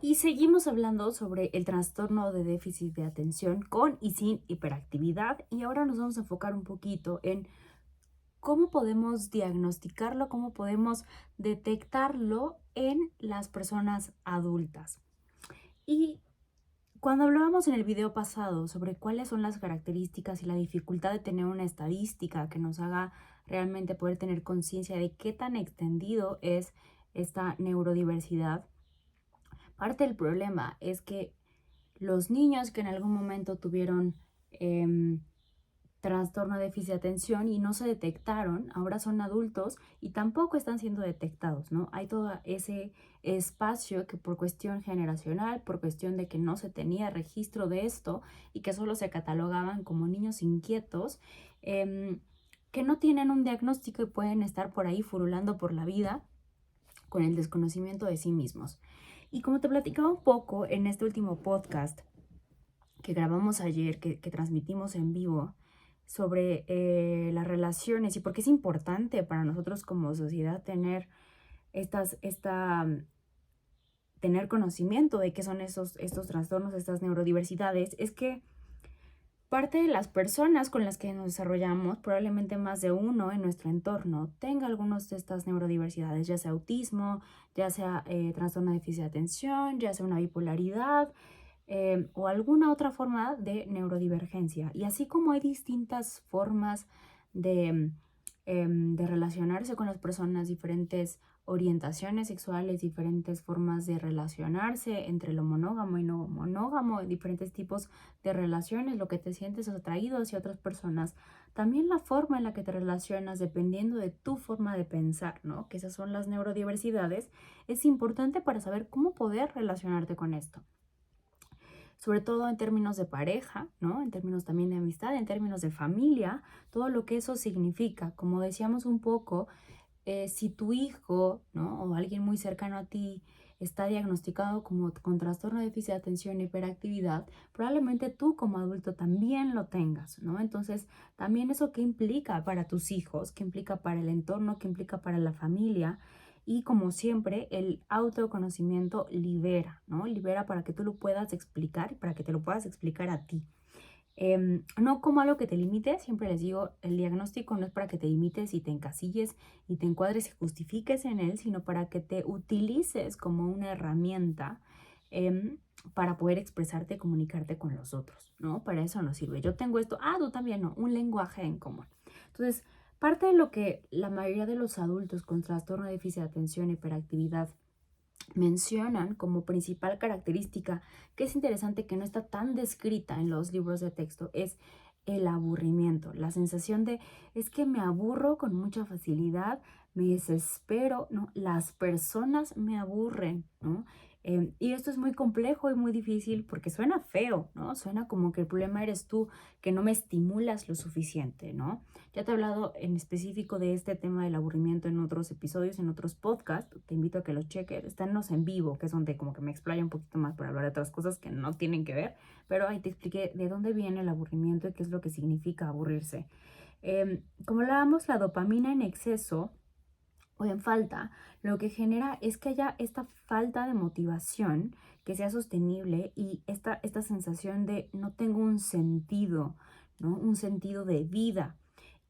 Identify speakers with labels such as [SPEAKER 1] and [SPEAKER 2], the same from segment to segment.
[SPEAKER 1] Y seguimos hablando sobre el trastorno de déficit de atención con y sin hiperactividad y ahora nos vamos a enfocar un poquito en cómo podemos diagnosticarlo, cómo podemos detectarlo en las personas adultas. Y cuando hablábamos en el video pasado sobre cuáles son las características y la dificultad de tener una estadística que nos haga realmente poder tener conciencia de qué tan extendido es esta neurodiversidad, parte del problema es que los niños que en algún momento tuvieron trastorno de déficit de atención y no se detectaron, ahora son adultos y tampoco están siendo detectados, ¿no? Hay todo ese espacio que por cuestión generacional, por cuestión de que no se tenía registro de esto y que solo se catalogaban como niños inquietos, que no tienen un diagnóstico y pueden estar por ahí furulando por la vida con el desconocimiento de sí mismos. Y como te platicaba un poco en este último podcast que grabamos ayer, que transmitimos en vivo, sobre las relaciones y por qué es importante para nosotros como sociedad tener tener conocimiento de qué son estos trastornos, estas neurodiversidades, es que parte de las personas con las que nos desarrollamos, probablemente más de uno en nuestro entorno, tenga algunas de estas neurodiversidades, ya sea autismo, ya sea trastorno de déficit de atención, ya sea una bipolaridad o alguna otra forma de neurodivergencia. Y así como hay distintas formas de, de relacionarse con las personas, diferentes orientaciones sexuales, diferentes formas de relacionarse entre lo monógamo y no monógamo, diferentes tipos de relaciones, lo que te sientes atraído hacia otras personas, también la forma en la que te relacionas dependiendo de tu forma de pensar, ¿no? Que esas son las neurodiversidades, es importante para saber cómo poder relacionarte con esto. Sobre todo en términos de pareja, ¿no? En términos también de amistad, en términos de familia, todo lo que eso significa. Como decíamos un poco, si tu hijo, ¿no? O alguien muy cercano a ti está diagnosticado como con trastorno de déficit de atención e hiperactividad, probablemente tú como adulto también lo tengas, ¿no? Entonces, también eso qué implica para tus hijos, qué implica para el entorno, qué implica para la familia. Y como siempre, el autoconocimiento libera, ¿no? Libera para que tú lo puedas explicar, para que te lo puedas explicar a ti. No como algo que te limite, siempre les digo, el diagnóstico no es para que te limites y te encasilles y te encuadres y justifiques en él, sino para que te utilices como una herramienta para poder expresarte y comunicarte con los otros, ¿no? Para eso nos sirve. Yo tengo esto, tú también no, un lenguaje en común. Entonces, parte de lo que la mayoría de los adultos con trastorno de déficit de atención e hiperactividad mencionan como principal característica, que es interesante que no está tan descrita en los libros de texto, es el aburrimiento, la sensación de es que me aburro con mucha facilidad, me desespero, ¿no? Las personas me aburren, ¿no? Y esto es muy complejo y muy difícil porque suena feo, ¿no? Suena como que el problema eres tú, que no me estimulas lo suficiente, ¿no? Ya te he hablado en específico de este tema del aburrimiento en otros episodios, en otros podcasts. Te invito a que los cheques. Estános en vivo, que es donde como que me explayo un poquito más para hablar de otras cosas que no tienen que ver. Pero ahí te expliqué de dónde viene el aburrimiento y qué es lo que significa aburrirse. Como hablábamos, la dopamina en exceso o en falta, lo que genera es que haya esta falta de motivación que sea sostenible y esta sensación de no tengo un sentido, ¿no? Un sentido de vida.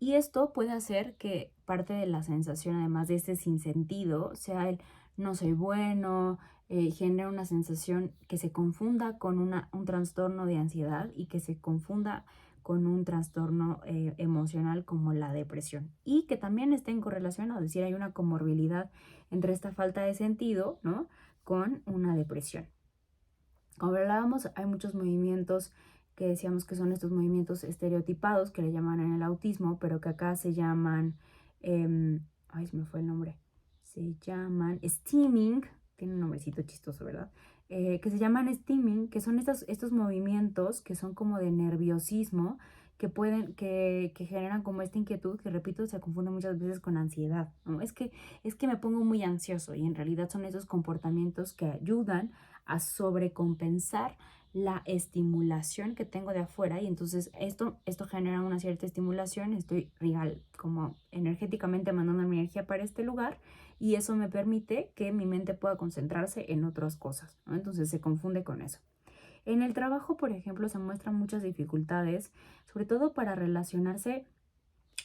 [SPEAKER 1] Y esto puede hacer que parte de la sensación, además de este sinsentido, sea el no soy bueno, genera una sensación que se confunda con un trastorno de ansiedad y que se confunda con un trastorno emocional como la depresión. Y que también estén correlacionados, es decir, hay una comorbilidad entre esta falta de sentido, ¿no? Con una depresión. Como hablábamos, hay muchos movimientos que decíamos que son estos movimientos estereotipados que le llaman en el autismo, pero que acá se llaman, se me fue el nombre, se llaman stimming, tiene un nombrecito chistoso, ¿verdad? Que se llaman stimming, que son estos movimientos que son como de nerviosismo, que generan como esta inquietud, que repito, se confunde muchas veces con ansiedad, ¿no? Es que me pongo muy ansioso y en realidad son esos comportamientos que ayudan a sobrecompensar la estimulación que tengo de afuera y entonces esto genera una cierta estimulación, estoy real como energéticamente mandando mi energía para este lugar y eso me permite que mi mente pueda concentrarse en otras cosas, ¿no? Entonces se confunde con eso. En el trabajo, por ejemplo, se muestran muchas dificultades, sobre todo para relacionarse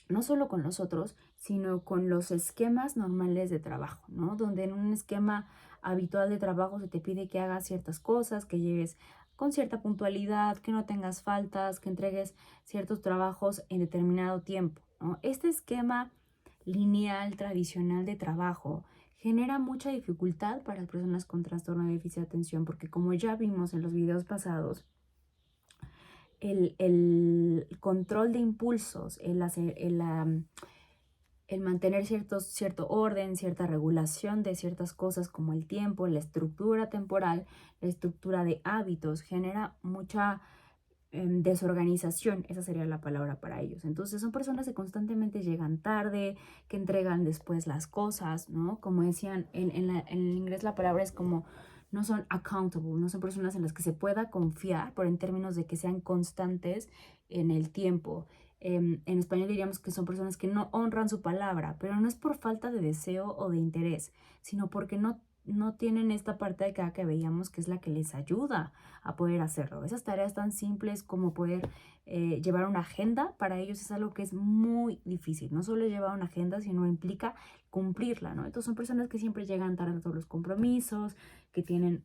[SPEAKER 1] no solo con los otros, sino con los esquemas normales de trabajo, ¿no? Donde en un esquema habitual de trabajo se te pide que hagas ciertas cosas, que llegues con cierta puntualidad, que no tengas faltas, que entregues ciertos trabajos en determinado tiempo, ¿no? Este esquema lineal tradicional de trabajo genera mucha dificultad para las personas con trastorno de déficit de atención, porque como ya vimos en los videos pasados, el control de impulsos, el mantener cierto orden, cierta regulación de ciertas cosas como el tiempo, la estructura temporal, la estructura de hábitos, genera mucha desorganización, esa sería la palabra para ellos. Entonces son personas que constantemente llegan tarde, que entregan después las cosas, ¿no? Como decían, en inglés la palabra es como no son accountable, no son personas en las que se pueda confiar, pero en términos de que sean constantes en el tiempo. En español diríamos que son personas que no honran su palabra, pero no es por falta de deseo o de interés, sino porque no tienen esta parte de acá que veíamos que es la que les ayuda a poder hacerlo. Esas tareas tan simples como poder llevar una agenda, para ellos es algo que es muy difícil. No solo llevar una agenda, sino implica cumplirla, ¿no? Entonces son personas que siempre llegan tarde a todos los compromisos, que tienen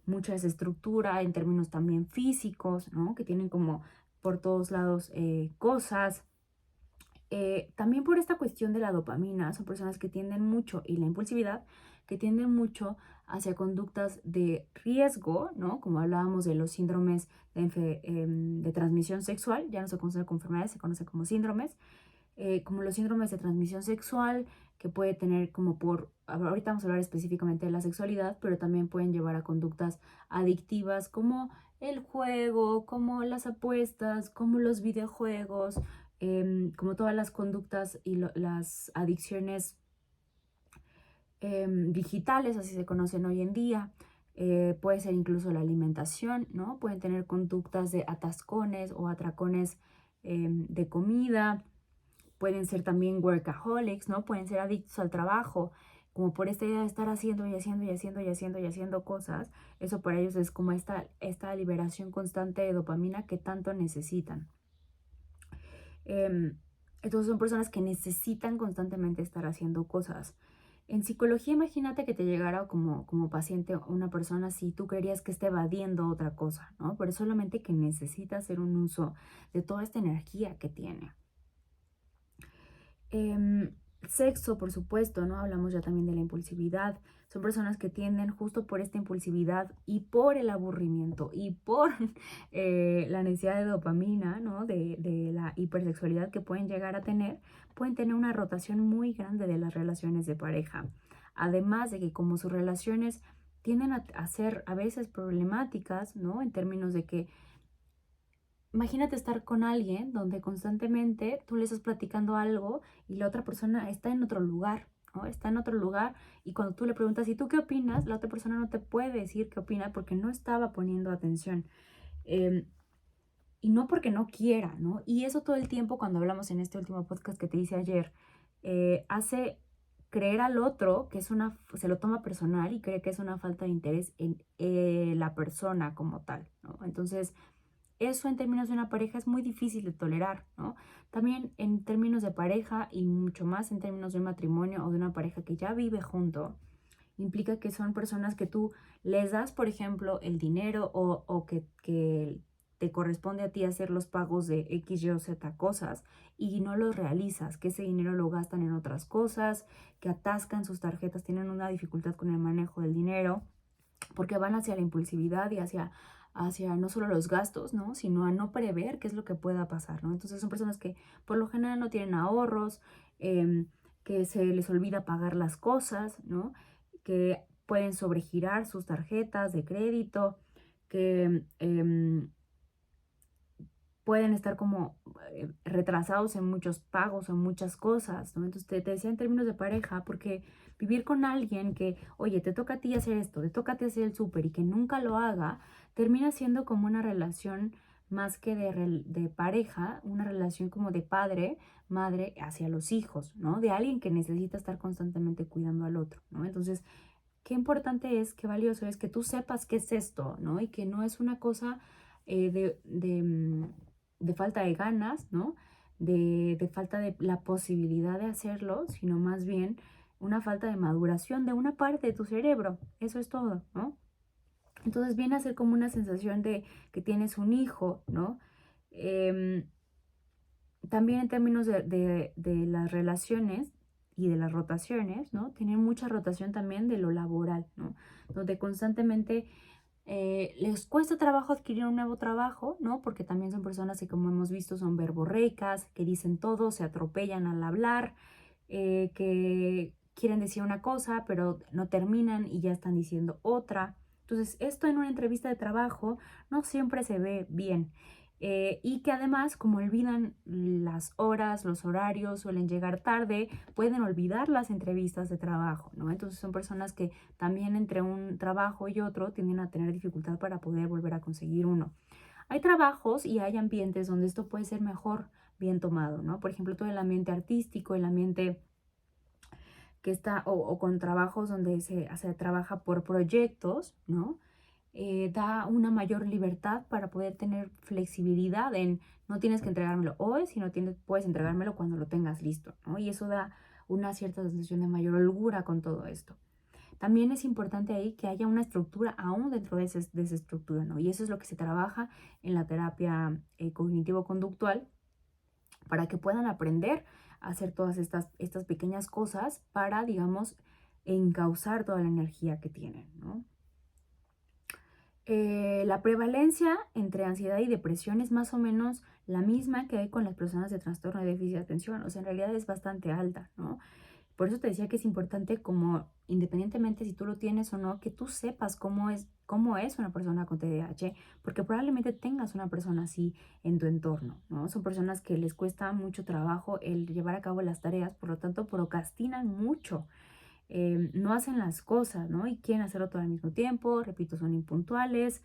[SPEAKER 1] mucha desestructura en términos también físicos, ¿no? Que tienen como por todos lados cosas. También por esta cuestión de la dopamina, son personas que tienden mucho, y la impulsividad, que tienden mucho hacia conductas de riesgo, ¿no? Como hablábamos de los síndromes de transmisión sexual, ya no se conocen como enfermedades, se conocen como síndromes, como los síndromes de transmisión sexual, que puede tener como ahorita vamos a hablar específicamente de la sexualidad, pero también pueden llevar a conductas adictivas como el juego, como las apuestas, como los videojuegos, como todas las conductas y las adicciones digitales, así se conocen hoy en día. Puede ser incluso la alimentación, ¿no? Pueden tener conductas de atascones o atracones de comida. Pueden ser también workaholics, ¿no? Pueden ser adictos al trabajo, como por esta idea de estar haciendo y haciendo y haciendo y haciendo y haciendo cosas. Eso para ellos es como esta liberación constante de dopamina que tanto necesitan. Entonces son personas que necesitan constantemente estar haciendo cosas. En psicología, imagínate que te llegara como paciente una persona así, tú creerías que está evadiendo otra cosa, ¿no? Pero solamente que necesita hacer un uso de toda esta energía que tiene. Sexo, por supuesto, ¿no? Hablamos ya también de la impulsividad. Son personas que tienden justo por esta impulsividad y por el aburrimiento y por la necesidad de dopamina, ¿no? De la hipersexualidad que pueden llegar a tener, pueden tener una rotación muy grande de las relaciones de pareja. Además de que como sus relaciones tienden a ser a veces problemáticas, ¿no? En términos de que imagínate estar con alguien donde constantemente tú le estás platicando algo y la otra persona está en otro lugar, ¿no? Está en otro lugar y cuando tú le preguntas, ¿y tú qué opinas? La otra persona no te puede decir qué opina porque no estaba poniendo atención. Y no porque no quiera, ¿no? Y eso todo el tiempo, cuando hablamos en este último podcast que te hice ayer, hace creer al otro que se lo toma personal y cree que es una falta de interés en la persona como tal, ¿no? Entonces, eso en términos de una pareja es muy difícil de tolerar, ¿no? También en términos de pareja y mucho más en términos de un matrimonio o de una pareja que ya vive junto, implica que son personas que tú les das, por ejemplo, el dinero o que te corresponde a ti hacer los pagos de X, Y o Z cosas y no los realizas, que ese dinero lo gastan en otras cosas, que atascan sus tarjetas, tienen una dificultad con el manejo del dinero, porque van hacia la impulsividad y hacia no solo los gastos, ¿no? Sino a no prever qué es lo que pueda pasar, ¿no? Entonces son personas que por lo general no tienen ahorros, que se les olvida pagar las cosas, ¿no? Que pueden sobregirar sus tarjetas de crédito, que pueden estar como retrasados en muchos pagos o en muchas cosas, ¿no? Entonces te decía en términos de pareja, porque vivir con alguien que, oye, te toca a ti hacer esto, te toca a ti hacer el súper y que nunca lo haga, termina siendo como una relación más que de pareja, una relación como de padre, madre hacia los hijos, ¿no? De alguien que necesita estar constantemente cuidando al otro, ¿no? Entonces, qué importante es, qué valioso es que tú sepas qué es esto, ¿no? Y que no es una cosa de falta de ganas, ¿no? De falta de la posibilidad de hacerlo, sino más bien una falta de maduración de una parte de tu cerebro. Eso es todo, ¿no? Entonces viene a ser como una sensación de que tienes un hijo, ¿no? Em, También en términos de las relaciones y de las rotaciones, ¿no? Tienen mucha rotación también de lo laboral, ¿no? Donde constantemente les cuesta trabajo adquirir un nuevo trabajo, ¿no? Porque también son personas que, como hemos visto, son verborreicas, que dicen todo, se atropellan al hablar, que quieren decir una cosa, pero no terminan y ya están diciendo otra. Entonces, esto en una entrevista de trabajo no siempre se ve bien. Y que además, como olvidan las horas, los horarios, suelen llegar tarde, pueden olvidar las entrevistas de trabajo, ¿no? Entonces son personas que también entre un trabajo y otro tienden a tener dificultad para poder volver a conseguir uno. Hay trabajos y hay ambientes donde esto puede ser mejor bien tomado, ¿no? Por ejemplo, todo el ambiente artístico, el ambiente que está, o con trabajos donde se trabaja por proyectos, ¿no? Da una mayor libertad para poder tener flexibilidad en no tienes que entregármelo hoy, sino puedes entregármelo cuando lo tengas listo, ¿no? Y eso da una cierta sensación de mayor holgura con todo esto. También es importante ahí que haya una estructura aún dentro de esa estructura, ¿no? Y eso es lo que se trabaja en la terapia cognitivo-conductual para que puedan aprender a hacer todas estas pequeñas cosas para, digamos, encauzar toda la energía que tienen, ¿no? La prevalencia entre ansiedad y depresión es más o menos la misma que hay con las personas de trastorno de déficit de atención, o sea, en realidad es bastante alta, ¿no? Por eso te decía que es importante como, independientemente si tú lo tienes o no, que tú sepas cómo es una persona con TDAH, porque probablemente tengas una persona así en tu entorno, ¿no? Son personas que les cuesta mucho trabajo el llevar a cabo las tareas, por lo tanto procrastinan mucho, no hacen las cosas, ¿no? Y quieren hacerlo todo al mismo tiempo, repito, son impuntuales,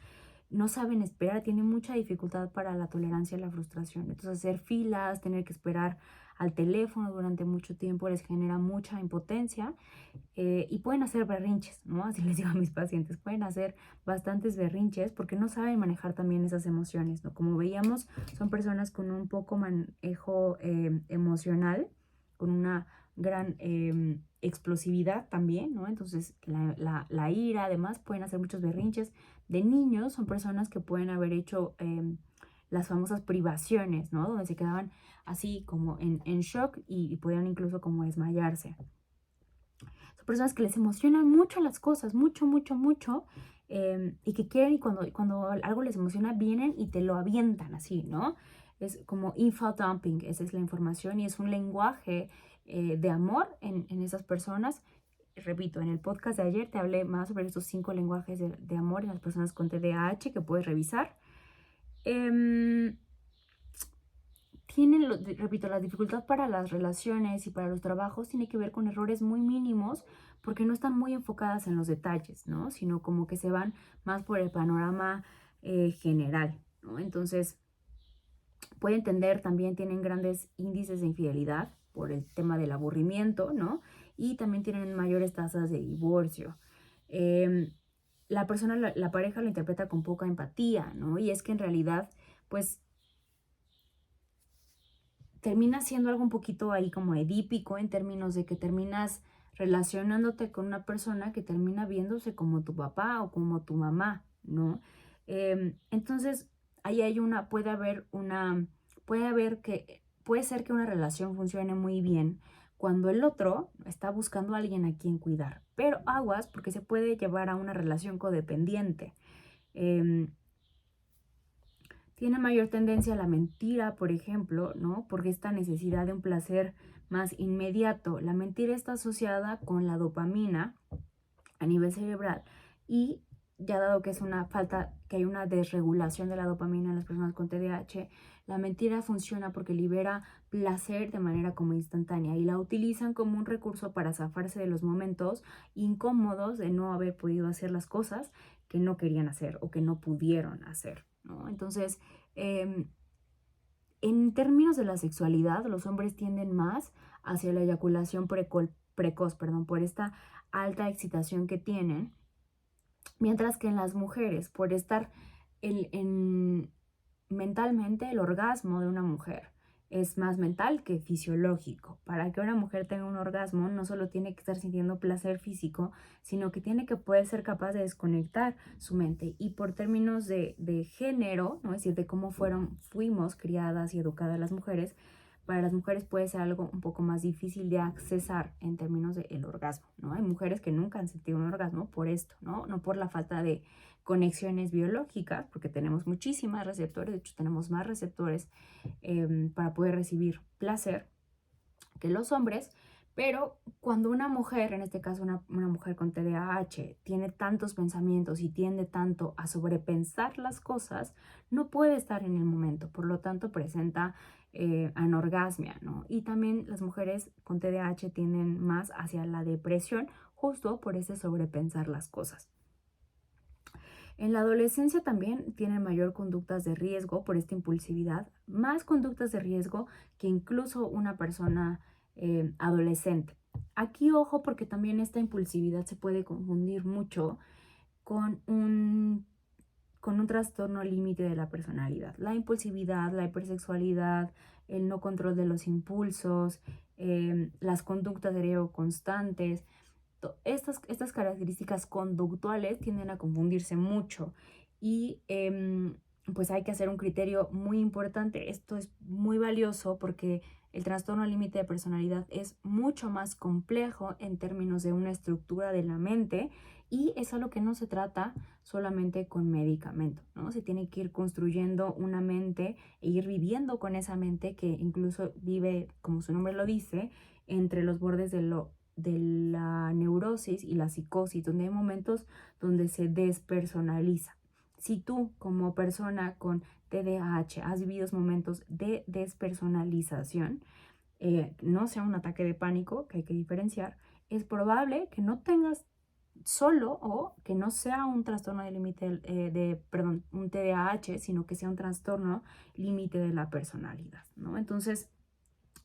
[SPEAKER 1] no saben esperar, tienen mucha dificultad para la tolerancia a la frustración. Entonces, hacer filas, tener que esperar al teléfono durante mucho tiempo les genera mucha impotencia y pueden hacer berrinches, ¿no? Así les digo a mis pacientes, pueden hacer bastantes berrinches porque no saben manejar también esas emociones, ¿no? Como veíamos, son personas con un poco manejo emocional, con una gran explosividad también, ¿no? Entonces, la ira, además, pueden hacer muchos berrinches. De niños, son personas que pueden haber hecho las famosas privaciones, ¿no? Donde se quedaban así como en shock y podían incluso como desmayarse. Son personas que les emocionan mucho las cosas, mucho, mucho, mucho, y que quieren y cuando algo les emociona vienen y te lo avientan así, ¿no? Es como info dumping, esa es la información y es un lenguaje de amor en esas personas. Repito, en el podcast de ayer te hablé más sobre estos 5 lenguajes de amor en las personas con TDAH que puedes revisar. Tienen, repito, la dificultad para las relaciones y para los trabajos tiene que ver con errores muy mínimos porque no están muy enfocadas en los detalles, ¿no? Sino como que se van más por el panorama general, ¿no? Entonces, pueden tender, también tienen grandes índices de infidelidad por el tema del aburrimiento, ¿no? Y también tienen mayores tasas de divorcio. La persona, la pareja lo interpreta con poca empatía, ¿no? Y es que en realidad, pues, termina siendo algo un poquito ahí como edípico en términos de que terminas relacionándote con una persona que termina viéndose como tu papá o como tu mamá, ¿no? Entonces, ahí hay puede ser que una relación funcione muy bien cuando el otro está buscando a alguien a quien cuidar, pero aguas porque se puede llevar a una relación codependiente. Em, Tiene mayor tendencia a la mentira, por ejemplo, ¿no? Porque esta necesidad de un placer más inmediato. La mentira está asociada con la dopamina a nivel cerebral y ya dado que es una falta, que hay una desregulación de la dopamina en las personas con TDAH, la mentira funciona porque libera placer de manera como instantánea y la utilizan como un recurso para zafarse de los momentos incómodos de no haber podido hacer las cosas que no querían hacer o que no pudieron hacer, ¿no? Entonces, Em, en términos de la sexualidad, los hombres tienden más hacia la eyaculación precoz, por esta alta excitación que tienen, mientras que en las mujeres, por estar mentalmente, el orgasmo de una mujer es más mental que fisiológico. Para que una mujer tenga un orgasmo, no solo tiene que estar sintiendo placer físico, sino que tiene que poder ser capaz de desconectar su mente. Y por términos de género, ¿no? Es decir, de cómo fuimos criadas y educadas las mujeres, para las mujeres puede ser algo un poco más difícil de accesar en términos del orgasmo, ¿no? Hay mujeres que nunca han sentido un orgasmo por esto, ¿no? No por la falta de conexiones biológicas, porque tenemos muchísimas receptores, de hecho tenemos más receptores para poder recibir placer que los hombres, pero cuando una mujer, en este caso una mujer con TDAH, tiene tantos pensamientos y tiende tanto a sobrepensar las cosas, no puede estar en el momento, por lo tanto presenta anorgasmia, ¿no? Y también las mujeres con TDAH tienden más hacia la depresión, justo por ese sobrepensar las cosas. En la adolescencia también tienen mayor conductas de riesgo por esta impulsividad, más conductas de riesgo que incluso una persona adolescente. Aquí ojo porque también esta impulsividad se puede confundir mucho con un trastorno límite de la personalidad. La impulsividad, la hipersexualidad, el no control de los impulsos, las conductas de riesgo constantes, estas características conductuales tienden a confundirse mucho y pues hay que hacer un criterio muy importante. Esto es muy valioso porque el trastorno límite de personalidad es mucho más complejo en términos de una estructura de la mente y es algo que no se trata solamente con medicamento, ¿no? Se tiene que ir construyendo una mente e ir viviendo con esa mente que incluso vive, como su nombre lo dice, entre los bordes de la neurosis y la psicosis, donde hay momentos donde se despersonaliza. Si tú como persona con TDAH has vivido momentos de despersonalización, no sea un ataque de pánico, que hay que diferenciar, es probable que no tengas solo o que no sea un trastorno de límite perdón, un TDAH, sino que sea un trastorno límite de la personalidad, ¿no? Entonces,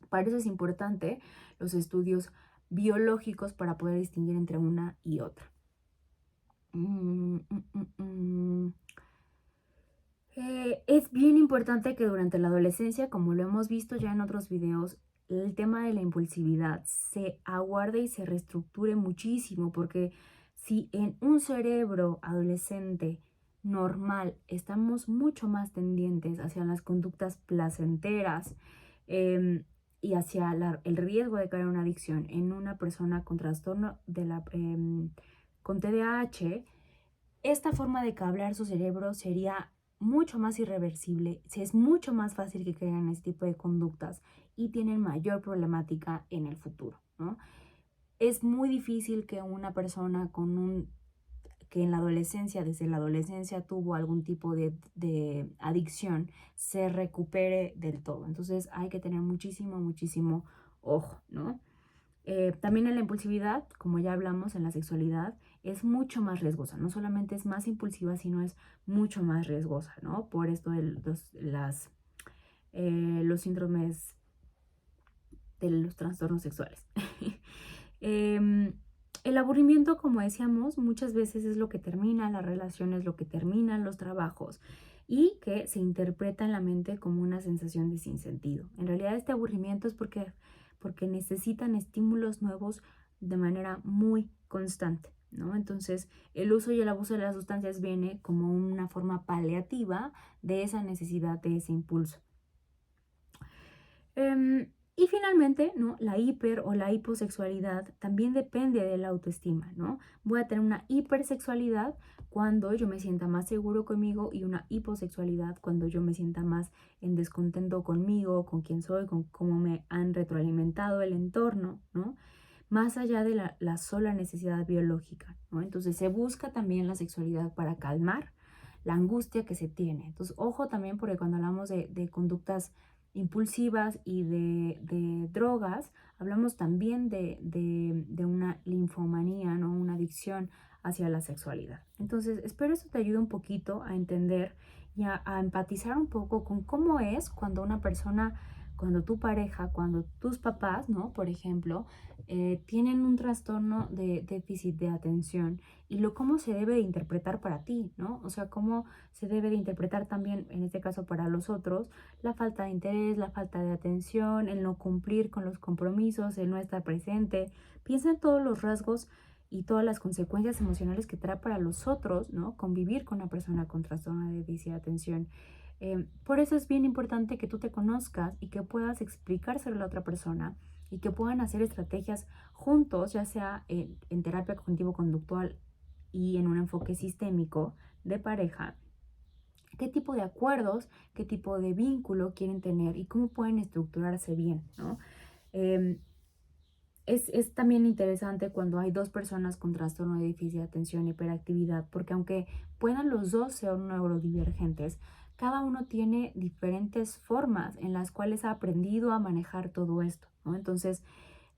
[SPEAKER 1] para eso es importante los estudios biológicos para poder distinguir entre una y otra. Es bien importante que durante la adolescencia, como lo hemos visto ya en otros videos, el tema de la impulsividad se aguarde y se reestructure muchísimo, porque si en un cerebro adolescente normal estamos mucho más tendientes hacia las conductas placenteras, y hacia el riesgo de caer en una adicción en una persona con trastorno con TDAH, esta forma de cablear su cerebro sería mucho más irreversible, es mucho más fácil que caigan en este tipo de conductas y tienen mayor problemática en el futuro, ¿no? Es muy difícil que una persona que en la adolescencia, desde la adolescencia tuvo algún tipo de adicción, se recupere del todo. Entonces hay que tener muchísimo, muchísimo ojo, ¿no? También en la impulsividad, como ya hablamos en la sexualidad, es mucho más riesgosa. No solamente es más impulsiva, sino es mucho más riesgosa, ¿no? Por esto de los síndromes de los trastornos sexuales. El aburrimiento, como decíamos, muchas veces es lo que termina las relaciones, lo que terminan los trabajos y que se interpreta en la mente como una sensación de sinsentido. En realidad este aburrimiento es porque necesitan estímulos nuevos de manera muy constante, ¿no? Entonces el uso y el abuso de las sustancias viene como una forma paliativa de esa necesidad, de ese impulso. Y finalmente, ¿no? La hiper o la hiposexualidad también depende de la autoestima, ¿no? Voy a tener una hipersexualidad cuando yo me sienta más seguro conmigo y una hiposexualidad cuando yo me sienta más en descontento conmigo, con quién soy, con cómo me han retroalimentado el entorno, ¿no? Más allá de la sola necesidad biológica, ¿no? Entonces se busca también la sexualidad para calmar la angustia que se tiene. Entonces, ojo también porque cuando hablamos de conductas impulsivas y de drogas, hablamos también de una linfomanía, ¿no? Una adicción hacia la sexualidad. Entonces, espero esto te ayude un poquito a entender y a empatizar un poco con cómo es cuando una persona, cuando tu pareja, cuando tus papás, ¿no? Por ejemplo, tienen un trastorno de déficit de atención y cómo se debe de interpretar para ti, ¿no? O sea, cómo se debe de interpretar también, en este caso para los otros, la falta de interés, la falta de atención, el no cumplir con los compromisos, el no estar presente. Piensa en todos los rasgos y todas las consecuencias emocionales que trae para los otros, ¿no? Convivir con una persona con trastorno de déficit de atención. Por eso es bien importante que tú te conozcas y que puedas explicárselo a la otra persona y que puedan hacer estrategias juntos, ya sea en terapia cognitivo-conductual y en un enfoque sistémico de pareja, qué tipo de acuerdos, qué tipo de vínculo quieren tener y cómo pueden estructurarse bien, ¿no? Em, es también interesante cuando hay dos personas con trastorno de déficit de atención y hiperactividad, porque aunque puedan los dos ser neurodivergentes, cada uno tiene diferentes formas en las cuales ha aprendido a manejar todo esto, ¿no? Entonces,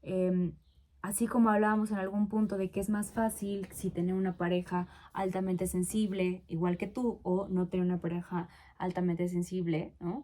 [SPEAKER 1] em, así como hablábamos en algún punto de que es más fácil si tener una pareja altamente sensible, igual que tú, o no tener una pareja altamente sensible, ¿no?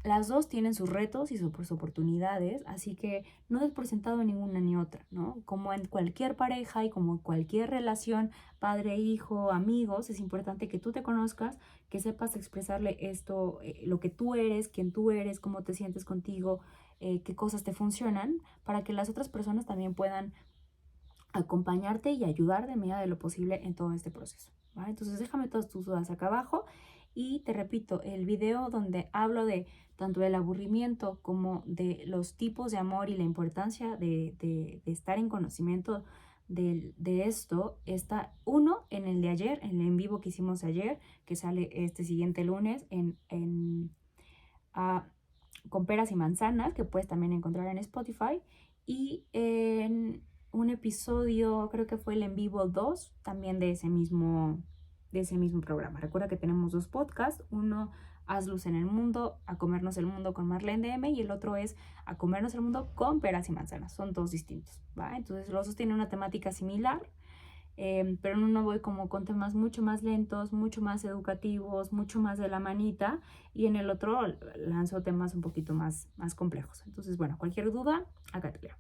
[SPEAKER 1] Las dos tienen sus retos y sus oportunidades, así que no des por sentado ninguna ni otra, ¿no? Como en cualquier pareja y como en cualquier relación, padre, hijo, amigos, es importante que tú te conozcas, que sepas expresarle esto, lo que tú eres, quién tú eres, cómo te sientes contigo, qué cosas te funcionan, para que las otras personas también puedan acompañarte y ayudar de medida de lo posible en todo este proceso, ¿vale? Entonces déjame todas tus dudas acá abajo y te repito, el video donde hablo de tanto del aburrimiento como de los tipos de amor y la importancia de estar en conocimiento de esto, está uno en el de ayer, en el en vivo que hicimos ayer, que sale este siguiente lunes ah, con peras y manzanas, que puedes también encontrar en Spotify, y en un episodio, creo que fue el en vivo 2 también de ese mismo programa. Recuerda que tenemos dos podcasts, uno Haz Luz en el Mundo, A Comernos el Mundo con Marlene DM, y el otro es A Comernos el Mundo con peras y manzanas. Son dos distintos, ¿va? Entonces los dos tienen una temática similar, pero en uno voy como con temas mucho más lentos, mucho más educativos, mucho más de la manita, y en el otro lanzo temas un poquito más complejos. Entonces, bueno, cualquier duda, acá te leo.